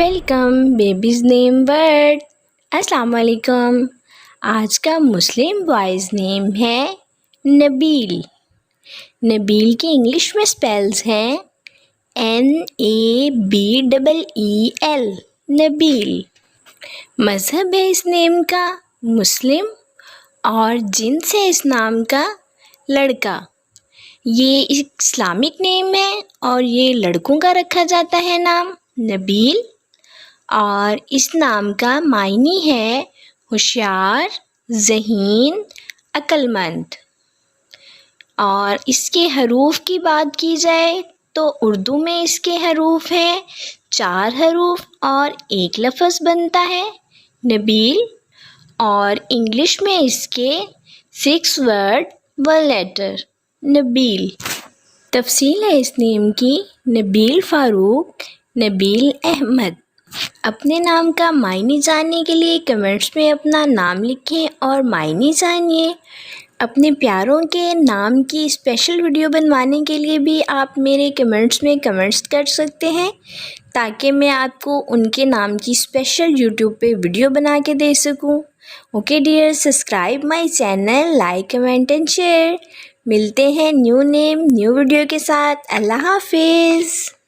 Welcome babies نیم word. السلام علیکم۔ آج کا مسلم بوائز نیم ہے نبیل۔ نبیل کے انگلش میں سپیلز ہیں NABEEL، نبیل۔ مذہب ہے اس نیم کا مسلم اور جنس ہے اس نام کا لڑکا۔ یہ اسلامک نیم ہے اور یہ لڑکوں کا رکھا جاتا ہے نام نبیل، اور اس نام کا معنی ہے ہوشیار، ذہین، عقل مند۔ اور اس کے حروف کی بات کی جائے تو اردو میں اس کے حروف ہیں 4 حروف اور ایک لفظ بنتا ہے نبیل، اور انگلش میں اس کے 6 ورڈ 1 لیٹر نبیل۔ تفصیل ہے اس نیم کی: نبیل فاروق، نبیل احمد۔ اپنے نام کا معنی جاننے کے لیے کمنٹس میں اپنا نام لکھیں اور معنی جانیے۔ اپنے پیاروں کے نام کی اسپیشل ویڈیو بنوانے کے لیے بھی آپ میرے کمنٹس میں کمنٹس کر سکتے ہیں، تاکہ میں آپ کو ان کے نام کی اسپیشل یوٹیوب پہ ویڈیو بنا کے دے سکوں۔ Okay dear, subscribe my channel, like, comment and share. ملتے ہیں نیو نیم نیو ویڈیو کے ساتھ۔ اللہ حافظ۔